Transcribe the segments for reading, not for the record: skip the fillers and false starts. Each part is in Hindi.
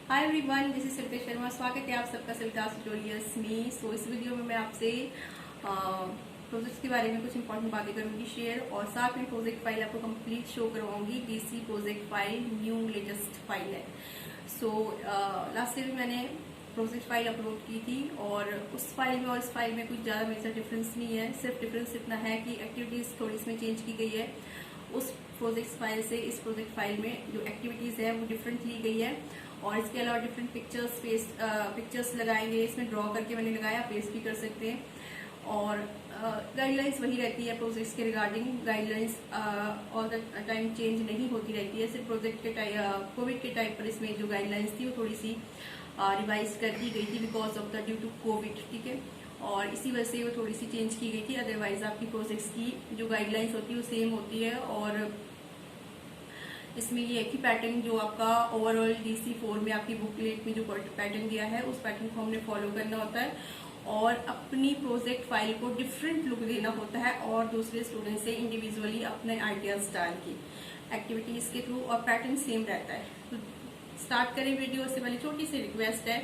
Hi everyone, this is Shilpa Sharma. स्वागत है आप सबका सविता ट्यूटोरियल्स में। सो इस वीडियो में मैं आपसे प्रोजेक्ट्स के बारे में कुछ इंपॉर्टेंट बातें करूंगी शेयर, और साथ में प्रोजेक्ट फाइल आपको कंप्लीट शो करवाऊंगी। DC project file new latest file है। सो लास्ट ईयर मैंने प्रोजेक्ट फाइल अपलोड की थी, और उस फाइल में और इस फाइल में कुछ ज़्यादा मेजर डिफरेंस नहीं है। सिर्फ डिफरेंस इतना है कि एक्टिविटीज़ थोड़ी इसमें चेंज की गई है। उस प्रोजेक्ट फाइल से इस प्रोजेक्ट फाइल में जो एक्टिविटीज़ है वो डिफरेंट ली गई है, और इसके अलावा डिफरेंट पिक्चर्स लगाएंगे। इसमें ड्रॉ करके मैंने लगाया, पेस्ट भी कर सकते हैं। और गाइडलाइंस वही रहती है प्रोजेक्ट्स के regarding. Guidelines all the time change नहीं होती रहती है। सिर्फ प्रोजेक्ट के कोविड के टाइम पर इसमें जो गाइडलाइंस थी वो थोड़ी सी रिवाइज कर दी गई थी because of the due to Covid, ठीक है। और इसी वजह से वो थोड़ी सी चेंज की गई थी। अदरवाइज आपकी प्रोजेक्ट्स की जो गाइडलाइंस होती है वो सेम होती है। और इसमें ये है कि पैटर्न जो आपका ओवरऑल DC4 में आपकी बुकलेट में जो पैटर्न दिया है उस पैटर्न को हमने फॉलो करना होता है, और अपनी प्रोजेक्ट फाइल को डिफरेंट लुक देना होता है, और दूसरे स्टूडेंट से इंडिविजुअली अपने आइडियाज डाल के एक्टिविटीज के थ्रू, और पैटर्न सेम रहता है। तो स्टार्ट करें वीडियो से पहले छोटी सी रिक्वेस्ट है,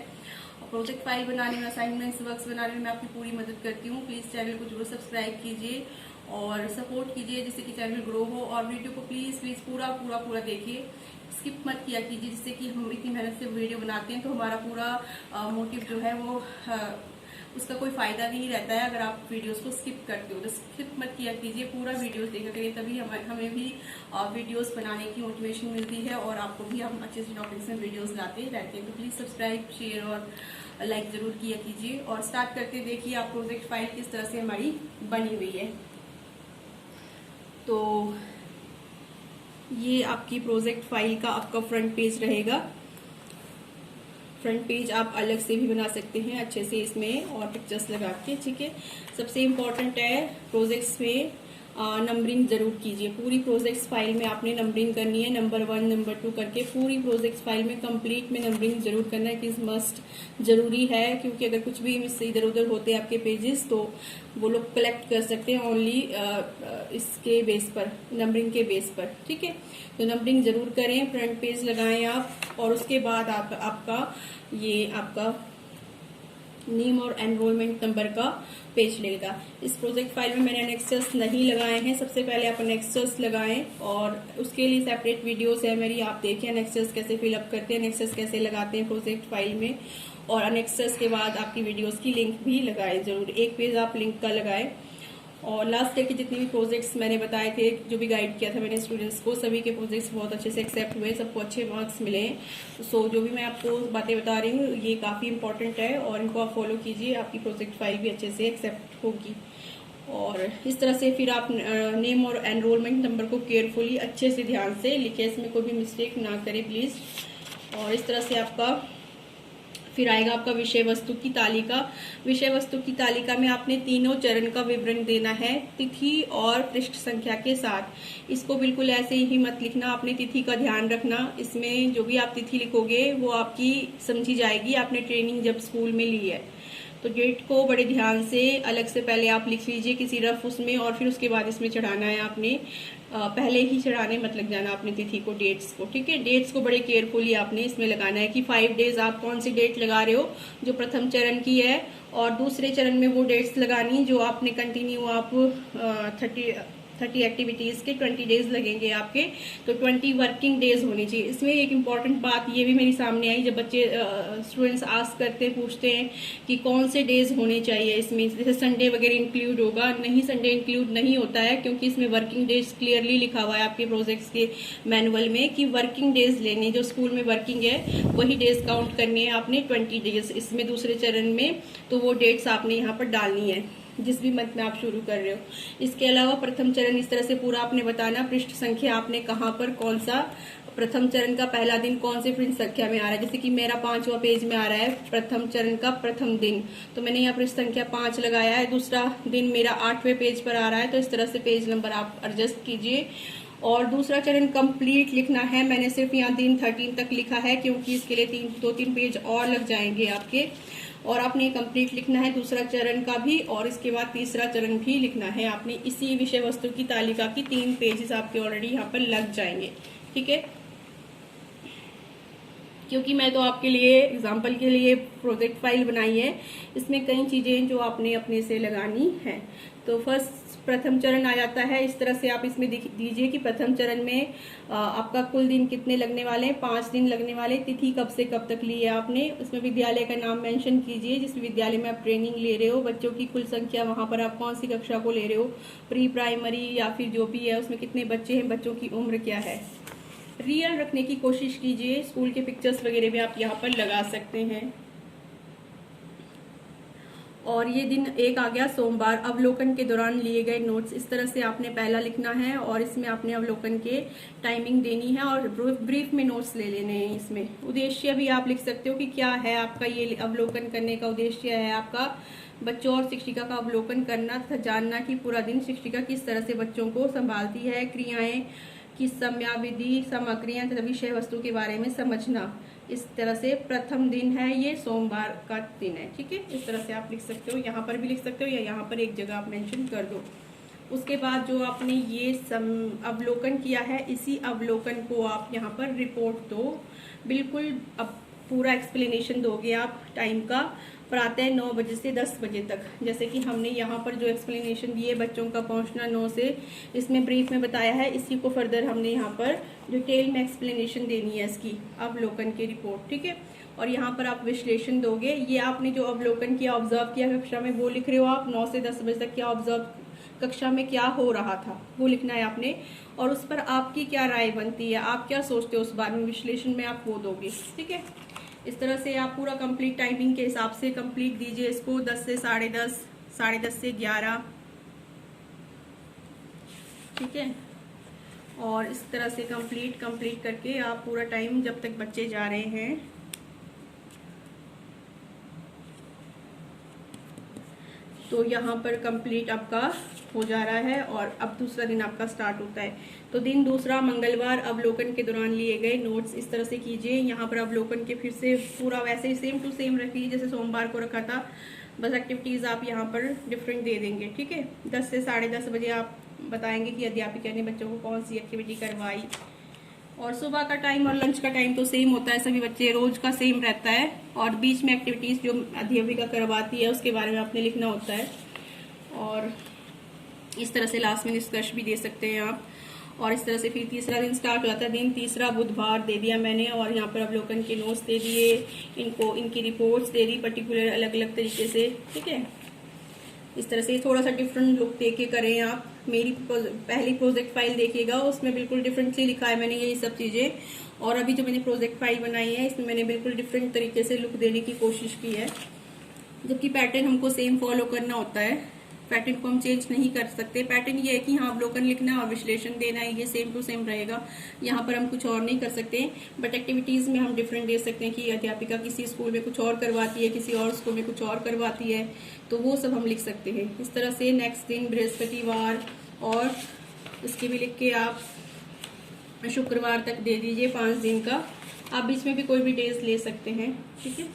प्रोजेक्ट फाइल बनाने में, असाइनमेंट्स वर्क्स बनाने में मैं आपकी पूरी मदद करती हूँ। प्लीज चैनल को जरूर सब्सक्राइब कीजिए और सपोर्ट कीजिए जिससे कि चैनल ग्रो हो। और वीडियो को प्लीज पूरा देखिए, स्किप मत किया कीजिए, जिससे कि हम इतनी मेहनत से वीडियो बनाते हैं तो हमारा पूरा मोटिव जो है वो उसका कोई फायदा नहीं रहता है अगर आप वीडियोस को स्किप करते हो। तो स्किप मत किया कीजिए, पूरा वीडियोस देखा करिए, तभी हमें भी वीडियोस बनाने की मोटिवेशन मिलती है, और आपको भी हम अच्छे से टॉपिक्स में वीडियोस लाते रहते हैं। तो प्लीज सब्सक्राइब, शेयर और लाइक जरूर किया कीजिए। और स्टार्ट करते देखिए आप प्रोजेक्ट फाइल किस तरह से हमारी बनी हुई है। तो ये आपकी प्रोजेक्ट फाइल का आपका फ्रंट पेज रहेगा। फ्रंट पेज आप अलग से भी बना सकते हैं अच्छे से इसमें और पिक्चर्स लगा के, ठीक है। सबसे इम्पोर्टेंट है प्रोजेक्ट्स में नंबरिंग जरूर कीजिए। पूरी प्रोजेक्ट्स फाइल में आपने नंबरिंग करनी है, नंबर 1 नंबर 2 करके पूरी प्रोजेक्ट्स फाइल में कंप्लीट में नंबरिंग जरूर करना है। इट इज मस्ट, जरूरी है, क्योंकि अगर कुछ भी इससे इधर उधर होते हैं आपके पेजेस तो वो लोग कलेक्ट कर सकते हैं ओनली इसके बेस पर, नंबरिंग के बेस पर, ठीक है। तो नंबरिंग जरूर करें, फ्रंट पेज लगाएं आप, और उसके बाद आपका नेम और एनरोलमेंट नंबर का पेज लेगा। इस प्रोजेक्ट फाइल में मैंने एनेक्सर्स नहीं लगाए हैं। सबसे पहले आप एनेक्सर्स लगाएं, और उसके लिए सेपरेट वीडियोस है मेरी, आप देखें एनेक्सर्स कैसे फिलअप करते हैं, एनेक्सर्स कैसे लगाते हैं प्रोजेक्ट फाइल में। और एनेक्सर्स के बाद आपकी वीडियोस की लिंक भी लगाएं जरूर, एक पेज आप लिंक का लगाएं। और लास्ट ईयर के जितने भी प्रोजेक्ट्स मैंने बताए थे, जो भी गाइड किया था मैंने स्टूडेंट्स को, सभी के प्रोजेक्ट्स बहुत अच्छे से एक्सेप्ट हुए, सबको अच्छे मार्क्स मिले। सो जो भी मैं आपको बातें बता रही हूँ ये काफ़ी इंपॉर्टेंट है, और इनको आप फॉलो कीजिए, आपकी प्रोजेक्ट फाइल भी अच्छे से एक्सेप्ट होगी। और इस तरह से फिर आप नेम और एनरोलमेंट नंबर को केयरफुली अच्छे से ध्यान से लिखे, इसमें कोई भी मिस्टेक ना करें प्लीज़। और इस तरह से आपका फिर आएगा आपका विषय वस्तु की तालिका। विषय वस्तु की तालिका में आपने तीनों चरण का विवरण देना है, तिथि और पृष्ठ संख्या के साथ। इसको बिल्कुल ऐसे ही मत लिखना, आपने तिथि का ध्यान रखना। इसमें जो भी आप तिथि लिखोगे वो आपकी समझी जाएगी, आपने ट्रेनिंग जब स्कूल में ली है। तो डेट को बड़े ध्यान से अलग से पहले आप लिख लीजिए किसी रफ उसमें, और फिर उसके बाद इसमें चढ़ाना है आपने। पहले ही चढ़ाने मत लग जाना आपने तिथि को, डेट्स को, ठीक है। डेट्स को बड़े केयरफुली आपने इसमें लगाना है कि 5 डेज आप कौन सी डेट लगा रहे हो जो प्रथम चरण की है, और दूसरे चरण में वो डेट्स लगानी जो आपने कंटिन्यू आप 30 एक्टिविटीज के 20 डेज लगेंगे आपके, तो 20 वर्किंग डेज होने चाहिए। इसमें एक इम्पॉर्टेंट बात ये भी मेरी सामने आई, जब बच्चे स्टूडेंट्स आस्क करते हैं, पूछते हैं कि कौन से डेज होने चाहिए इसमें, जैसे संडे वगैरह इंक्लूड होगा? नहीं, संडे इंक्लूड नहीं होता है, क्योंकि इसमें वर्किंग डेज क्लियरली लिखा हुआ है आपके प्रोजेक्ट्स के मैनुअल में कि वर्किंग डेज लेने, जो स्कूल में वर्किंग है वही डेज काउंट करनी है आपने, 20 डेज इसमें दूसरे चरण में, तो वो डेट्स आपने यहाँ पर डालनी है जिस भी मंथ में आप शुरू कर रहे हो। इसके अलावा प्रथम चरण इस तरह से पूरा आपने बताना, पृष्ठ संख्या आपने कहाँ पर, कौन सा प्रथम चरण का पहला दिन कौन से पृष्ठ संख्या में आ रहा है। जैसे कि मेरा 5वां पेज में आ रहा है प्रथम चरण का प्रथम दिन, तो मैंने यहाँ पृष्ठ संख्या 5 लगाया है। दूसरा दिन मेरा 8वें पेज पर आ रहा है, तो इस तरह से पेज नंबर आप एडजस्ट कीजिए। और दूसरा चरण कंप्लीट लिखना है, मैंने सिर्फ यहाँ दिन 13 तक लिखा है, क्योंकि इसके लिए 2-3 पेज और लग जाएंगे आपके, और आपने कंप्लीट लिखना है दूसरा चरण का भी, और इसके बाद तीसरा चरण भी लिखना है आपने। इसी विषय वस्तु की तालिका की 3 पेजेस आपके ऑलरेडी यहाँ पर लग जाएंगे, ठीक है। क्योंकि मैं तो आपके लिए एग्जाम्पल के लिए प्रोजेक्ट फाइल बनाई है। इसमें कई चीजें जो आपने अपने से लगानी है। तो प्रथम चरण आ जाता है। इस तरह से आप इसमें दीजिए कि प्रथम चरण में आपका कुल दिन कितने लगने वाले हैं। 5 दिन लगने वाले। तिथि कब से कब तक ली है आपने। उसमें विद्यालय का नाम मेंशन कीजिए जिस विद्यालय में आप ट्रेनिंग ले रहे हो। बच्चों की कुल संख्या, वहां पर आप कौन सी कक्षा को ले रहे हो, प्री प्राइमरी या फिर जो भी है उसमें कितने बच्चे हैं, बच्चों की उम्र क्या है। रियल रखने की कोशिश कीजिए। स्कूल के पिक्चर्स वगैरह भी आप यहाँ पर लगा सकते हैं। और ये दिन एक आ गया सोमवार। अवलोकन के दौरान लिए गए नोट्स, इस तरह से आपने पहला लिखना है और इसमें आपने अवलोकन के टाइमिंग देनी है और ब्रीफ में नोट्स ले लेने हैं। इसमें उद्देश्य भी आप लिख सकते हो कि क्या है आपका ये अवलोकन करने का उद्देश्य है आपका बच्चों और शिक्षिका का अवलोकन करना तथा जानना कि पूरा दिन शिक्षिका किस तरह से बच्चों को संभालती है। क्रियाएं की समयाविधि, सामग्रियां तथा विषय वस्तु के बारे में समझना। इस तरह से प्रथम दिन है, ये सोमवार का दिन है। ठीक है, इस तरह से आप लिख सकते हो। यहाँ पर भी लिख सकते हो या यहाँ पर एक जगह आप मेंशन कर दो। उसके बाद जो आपने ये अवलोकन किया है, इसी अवलोकन को आप यहाँ पर रिपोर्ट दो। बिल्कुल अब पूरा एक्सप्लेनेशन दोगे आप टाइम का, प्रातः 9 बजे से 10 बजे तक। जैसे कि हमने यहाँ पर जो एक्सप्लेनेशन दिए बच्चों का पहुँचना 9 से, इसमें ब्रीफ में बताया है, इसी को फर्दर हमने यहाँ पर डिटेल में एक्सप्लेनेशन देनी है इसकी अवलोकन की रिपोर्ट। ठीक है, और यहाँ पर आप विश्लेषण दोगे। ये आपने जो अवलोकन किया, ऑब्जर्व किया कक्षा में, वो लिख रहे हो आप। 9 से 10 बजे तक क्या ऑब्जर्व, कक्षा में क्या हो रहा था, वो लिखना है आपने। और उस पर आपकी क्या राय बनती है, आप क्या सोचते हो उस बारे में, विश्लेषण में आप वो दोगे। ठीक है, इस तरह से आप पूरा कंप्लीट टाइमिंग के हिसाब से कंप्लीट दीजिए इसको। 10 से 10:30, 10:30 से 11। ठीक है, और इस तरह से कंप्लीट करके आप पूरा टाइम जब तक बच्चे जा रहे हैं, तो यहाँ पर कंप्लीट आपका हो जा रहा है और अब दूसरा दिन आपका स्टार्ट होता है। तो दिन दूसरा मंगलवार, अवलोकन के दौरान लिए गए नोट्स इस तरह से कीजिए। यहाँ पर अवलोकन के फिर से पूरा वैसे ही सेम टू सेम रखिए जैसे सोमवार को रखा था, बस एक्टिविटीज आप यहाँ पर डिफरेंट दे देंगे। ठीक है, 10 से 10:30 बजे आप बताएंगे कि अध्यापिका ने बच्चों को कौन सी एक्टिविटी करवाई। और सुबह का टाइम और लंच का टाइम तो सेम होता है, सभी बच्चे रोज का सेम रहता है। और बीच में एक्टिविटीज जो अध्यापिका करवाती है उसके बारे में आपने लिखना होता है। और इस तरह से लास्ट में निष्कर्ष भी दे सकते हैं आप। और इस तरह से फिर तीसरा दिन स्टार्ट हो जाता है। दिन तीसरा बुधवार दे दिया मैंने और यहाँ पर अवलोकन के नोट्स दे दिए, इनको इनकी रिपोर्ट्स दे दी पर्टिकुलर अलग अलग तरीके से। ठीक है, इस तरह से थोड़ा सा डिफरेंट लुक देके करें आप। मेरी पहली प्रोजेक्ट फाइल देखिएगा, उसमें बिल्कुल डिफरेंटली लिखा है मैंने यही सब चीजें। और अभी जो मैंने प्रोजेक्ट फाइल बनाई है इसमें मैंने बिल्कुल डिफरेंट तरीके से लुक देने की कोशिश की है, जबकि पैटर्न हमको सेम फॉलो करना होता है। पैटर्न को हम चेंज नहीं कर सकते। पैटर्न ये है कि हाँ अवलोकन लिखना और विश्लेषण देना है, ये सेम टू सेम रहेगा। यहाँ पर हम कुछ और नहीं कर सकते, बट एक्टिविटीज में हम डिफरेंट दे सकते हैं कि अध्यापिका किसी स्कूल में कुछ और करवाती है, किसी और स्कूल में कुछ और करवाती है, तो वो सब हम लिख सकते हैं। इस तरह से नेक्स्ट दिन बृहस्पतिवार और इसके भी लिख के आप शुक्रवार तक दे दीजिए 5 दिन का। आप बीच में भी कोई भी डेज ले सकते हैं। ठीक है,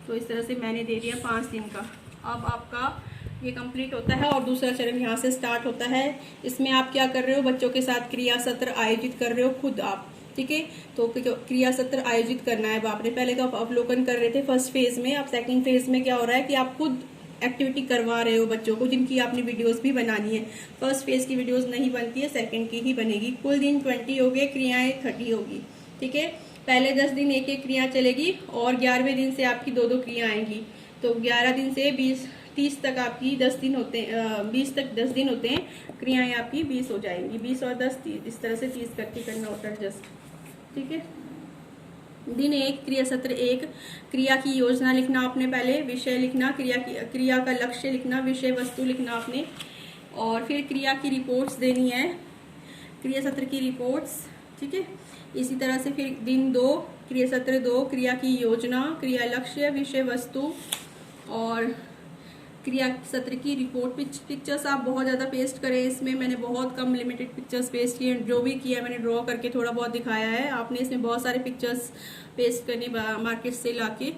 तो इस तरह से मैंने दे दिया 5 दिन का। अब आपका ये कंप्लीट होता है और दूसरा चरण यहाँ से स्टार्ट होता है। इसमें आप क्या कर रहे हो, बच्चों के साथ क्रिया सत्र आयोजित कर रहे हो खुद आप। ठीक है, तो क्रिया सत्र आयोजित करना है। आपने पहले तो आप अवलोकन कर रहे थे फर्स्ट फेज में, अब सेकंड फेज में क्या हो रहा है कि आप खुद एक्टिविटी करवा रहे हो बच्चों को, जिनकी आपने वीडियोस भी बनानी है। फर्स्ट फेज की वीडियोस नहीं बनती है, सेकंड की ही बनेगी। कुल दिन 20 हो गए, क्रियाएं 30 होगी। ठीक है, पहले 10 दिन एक एक क्रिया चलेगी और 11वें दिन से आपकी 2-2 क्रिया आएंगी। तो 11 दिन से 30 तक आपकी 10 दिन होते हैं, 20 तक 10 दिन होते हैं, क्रियाएं आपकी 20 हो जाएंगी। 20 और 10 30, इस तरह से 30 करके करना होता है जस्ट। ठीक है, दिन 1 क्रिया सत्र 1, क्रिया की योजना लिखना आपने पहले, विषय लिखना, क्रिया का लक्ष्य लिखना, विषय वस्तु लिखना आपने, और फिर क्रिया की रिपोर्ट्स देनी है, क्रिया सत्र की रिपोर्ट्स। ठीक है, इसी तरह से फिर दिन 2 क्रिया सत्र 2, क्रिया की योजना, क्रिया लक्ष्य, विषय वस्तु और क्रिया सत्र की रिपोर्ट। पिक्चर्स आप बहुत ज़्यादा पेस्ट करें, इसमें मैंने बहुत कम लिमिटेड पिक्चर्स पेस्ट किए। जो भी किया मैंने ड्रॉ करके थोड़ा बहुत दिखाया है, आपने इसमें बहुत सारे पिक्चर्स पेस्ट करने मार्केट से लाके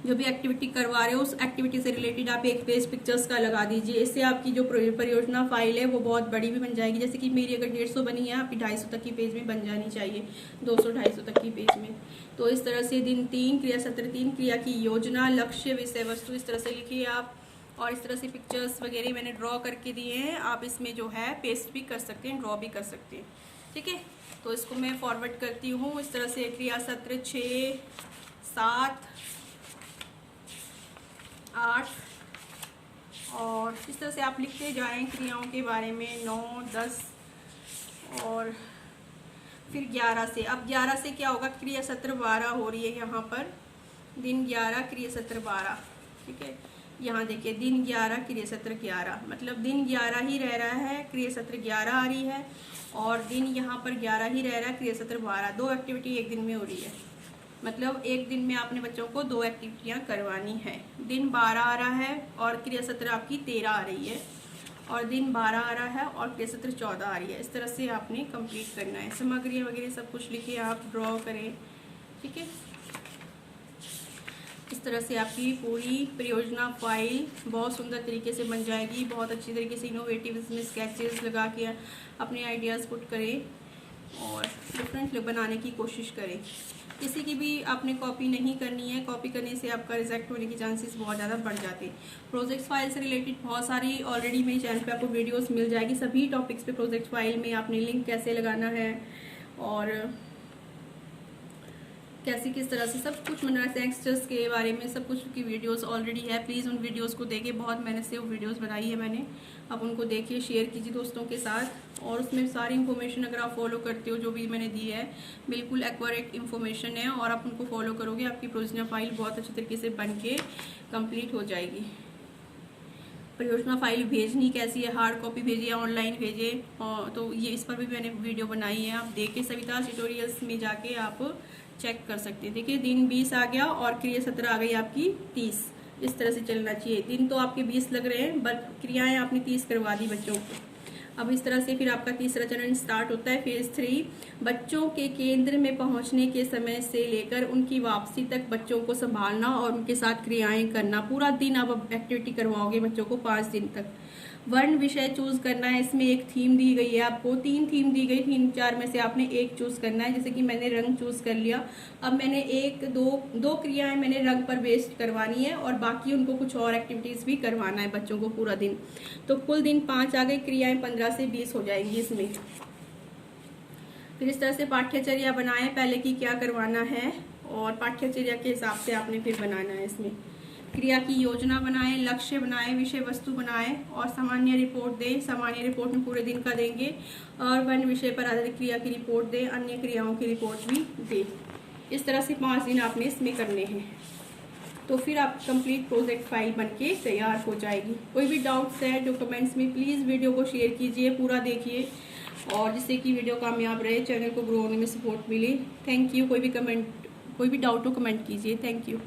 जो भी एक्टिविटी करवा रहे हो उस एक्टिविटी से रिलेटेड आप एक पेज पिक्चर्स का लगा दीजिए। इससे आपकी जो परियोजना फाइल है वो बहुत बड़ी भी बन जाएगी। जैसे कि मेरी अगर 150 बनी है, आपकी 250 तक की पेज में बन जानी चाहिए, 200-250 तक की पेज में। तो इस तरह से दिन 3 क्रिया, सत्र 3 क्रिया की योजना, लक्ष्य, विषय वस्तु इस तरह से लिखिए आप। और इस तरह से पिक्चर्स वगैरह मैंने ड्रॉ करके दिए हैं, आप इसमें जो है पेस्ट भी कर सकते हैं, ड्रॉ भी कर सकते हैं। ठीक है, तो इसको मैं फॉरवर्ड करती हूँ। इस तरह से क्रिया सत्र 6, 7, 8 और इस तरह से आप लिखते जाएं क्रियाओं के बारे में, 9, 10 और फिर 11 से। अब 11 से क्या होगा, क्रिया सत्र 12 हो रही है यहाँ पर, दिन 11 क्रिया सत्र 12। ठीक है, यहाँ देखिए दिन 11 क्रिया सत्र 11, मतलब दिन 11 ही रह रहा है, क्रिया सत्र 11 आ रही है और दिन यहाँ पर 11 ही रह रहा है, क्रिया सत्र 12। 2 एक्टिविटी एक दिन में हो रही है, मतलब एक दिन में आपने बच्चों को 2 एक्टिविटियाँ करवानी है। दिन 12 आ रहा है और क्रिया सत्र आपकी 13 आ रही है, और दिन 12 आ रहा है और क्रिया सत्र 14 आ रही है। इस तरह से आपने कंप्लीट करना है। सामग्री वगैरह सब कुछ लिखिए, आप ड्रॉ करें। ठीक है, इस तरह से आपकी पूरी परियोजना फाइल बहुत सुंदर तरीके से बन जाएगी। बहुत अच्छी तरीके से इनोवेटिव इसमें स्केचेस लगा के अपने आइडियाज़ पुट करें और डिफरेंट बनाने की कोशिश करें। किसी की भी आपने कॉपी नहीं करनी है, कॉपी करने से आपका रिजेक्ट होने के चांसेस बहुत ज़्यादा बढ़ जाते हैं। प्रोजेक्ट फाइल से रिलेटेड बहुत सारी ऑलरेडी मेरे चैनल पे आपको वीडियोस मिल जाएगी, सभी टॉपिक्स पे। प्रोजेक्ट फाइल में आपने लिंक कैसे लगाना है और कैसे किस तरह से सब कुछ एक्सटर्स के बारे में सब कुछ की वीडियोस ऑलरेडी है। प्लीज़ उन वीडियोस को देखिए, बहुत मेहनत से वो वीडियोस बनाई है मैंने। आप उनको देखिए, शेयर कीजिए दोस्तों के साथ, और उसमें सारी इन्फॉर्मेशन अगर आप फॉलो करते हो जो भी मैंने दी है, बिल्कुल एक्यूरेट इन्फॉर्मेशन है, और आप उनको फॉलो करोगे आपकी परियोजना फाइल बहुत अच्छे तरीके से बन के कम्प्लीट हो जाएगी। परियोजना फाइल भेजनी कैसी है, हार्ड कॉपी भेजिए, ऑनलाइन भेजिए, तो ये इस पर भी मैंने वीडियो बनाई है, आप देखिए सविता ट्यूटोरियल्स में जाके आप चेक कर सकते हैं। देखिए दिन 20 आ गया और क्रिया सत्र आ गई आपकी 30। इस तरह से चलना चाहिए। दिन तो आपके 20 लग रहे हैं, बट क्रियाएं आपने 30 करवा दी बच्चों को। अब इस तरह से फिर आपका तीसरा चरण स्टार्ट होता है, फेज 3। बच्चों के केंद्र में पहुंचने के समय से लेकर उनकी वापसी तक बच्चों को संभालना और उनके साथ क्रियाएं करना। पूरा दिन आप एक्टिविटी करवाओगे बच्चों को 5 दिन तक। वर्ण विषय चूज करना है, इसमें एक थीम दी गई है आपको, 3 थीम दी गई, 3-4 में से आपने एक चूज करना है। जैसे कि मैंने रंग चूज कर लिया। अब मैंने 1-2 क्रियाएं मैंने रंग पर बेस्ड करवानी है और बाकी उनको कुछ और एक्टिविटीज भी करवाना है बच्चों को पूरा दिन। तो कुल दिन 5 आ गए, क्रियाएं 15 से 20 हो जाएंगी इसमें। फिर इस तरह से पाठ्यचर्या बनाएं, पहले की क्या करवाना है और पाठ्यचर्या के हिसाब से आपने फिर बनाना है। इसमें क्रिया की योजना बनाएं, लक्ष्य बनाएं, विषय वस्तु बनाएं और सामान्य रिपोर्ट दें। सामान्य रिपोर्ट में पूरे दिन का देंगे और वर्ण विषय पर आधारित क्रिया की रिपोर्ट दें, अन्य क्रियाओं की रिपोर्ट भी दें। इस तरह से 5 दिन आपने इसमें करने हैं। तो फिर आप कंप्लीट प्रोजेक्ट फाइल बनके तैयार हो जाएगी। कोई भी डाउट्स है जो कमेंट्स में प्लीज़ वीडियो को शेयर कीजिए, पूरा देखिए, और जिससे कि वीडियो कामयाब रहे, चैनल को ग्रो होने में सपोर्ट मिले। Thank you. कोई भी डाउट हो कमेंट कीजिए। Thank you.